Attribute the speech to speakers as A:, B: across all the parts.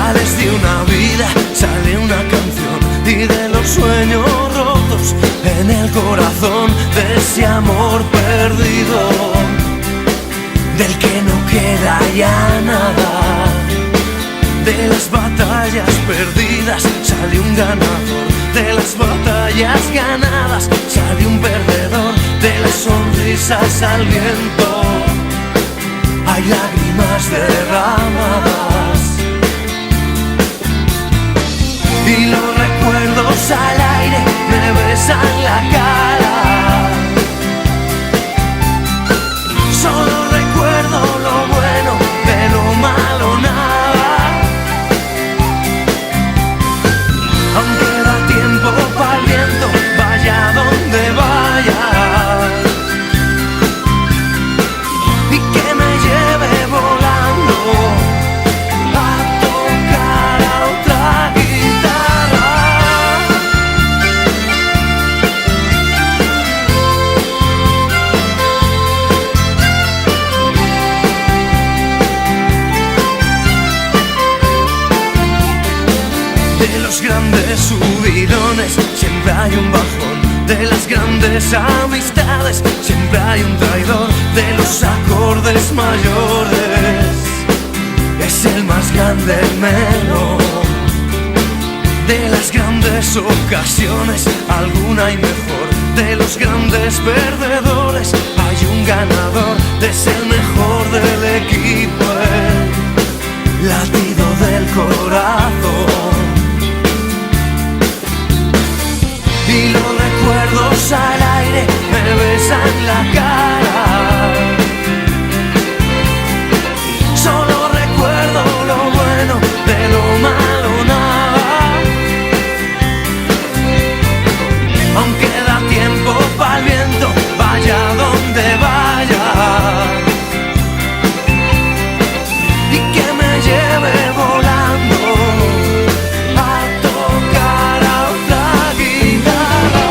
A: ideales de una vida sale una canción, y de los sueños rotos en el corazón de ese amor perdido, del que no queda ya nada. De las batallas perdidas sale un ganador, de las batallas ganadas sale un perdedor, de las sonrisas al viento hay lágrimas derramadas, y los recuerdos al aire me besan la cara. Solo recuerdo lo bueno, de lo malo nada. Aunque da tiempo para el viento, vaya donde vaya, y que me lleve volando a tocar a otra guitarra. De los grandes subidones siempre hay un bajón, de las grandes amistades siempre hay un traidor, de los acordes mayores es el más grande el menor, de las grandes ocasiones alguna hay mejor, de los grandes perdedores hay un ganador, es el mejor del equipo, el latido del corazón. Y los recuerdos al aire me besan la cara. Solo recuerdo lo bueno, de lo malo nada. Aunque da tiempo para el viento, vaya donde vaya, y que me lleve volando a tocar a otra guitarra.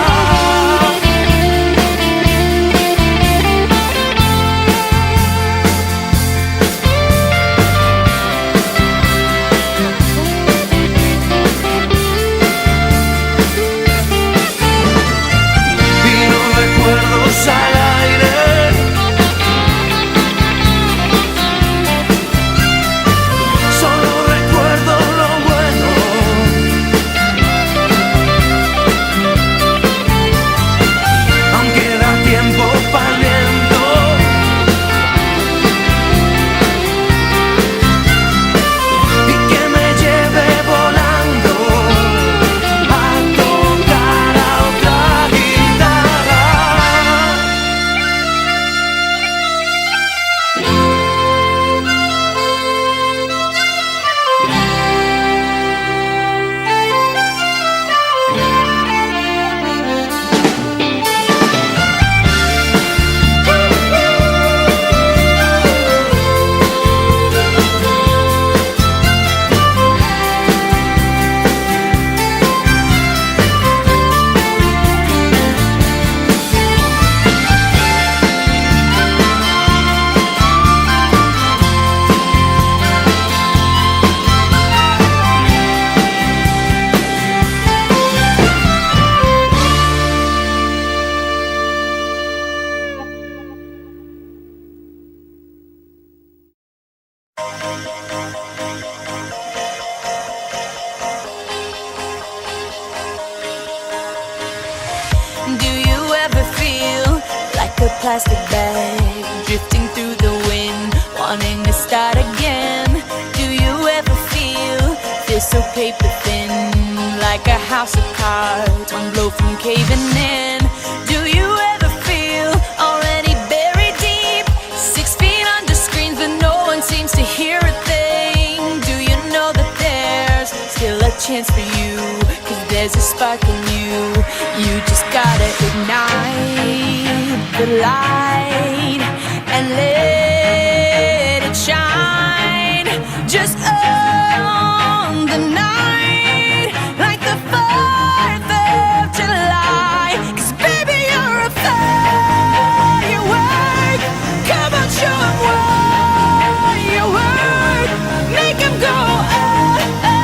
A: Y los recuerdos al aire solo recuerdo lo bueno, aunque da tiempo para el viento, y que me lleve volando a tocar a otra guitarra.
B: Do you ever feel like a plastic bag drifting through the wind, wanting to start again? Do you ever feel so paper thin, like a house of cards, one blow from caving in? Do you ever feel already buried deep, 6 feet under screens, but no one seems to hear a thing? Do you know that there's still a chance for you? 'Cause there's a spark in you. You just gotta ignite the light and let it shine. Just own the night like the 4th of July. 'Cause baby, you're a firework. Come on, show 'em what you're worth. Make 'em go, oh, oh.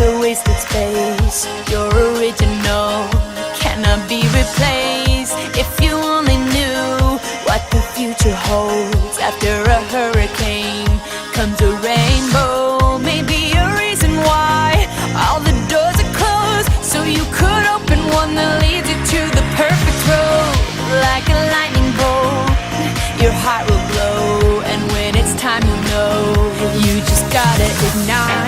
B: a wasted space. You're original, cannot be replaced. If you only knew what the future holds. After a hurricane comes a rainbow. Maybe a reason why all the doors are closed, so you could open one that leads you to the perfect road. Like a lightning bolt, your heart will glow, and when it's time you'll know. You just gotta ignite.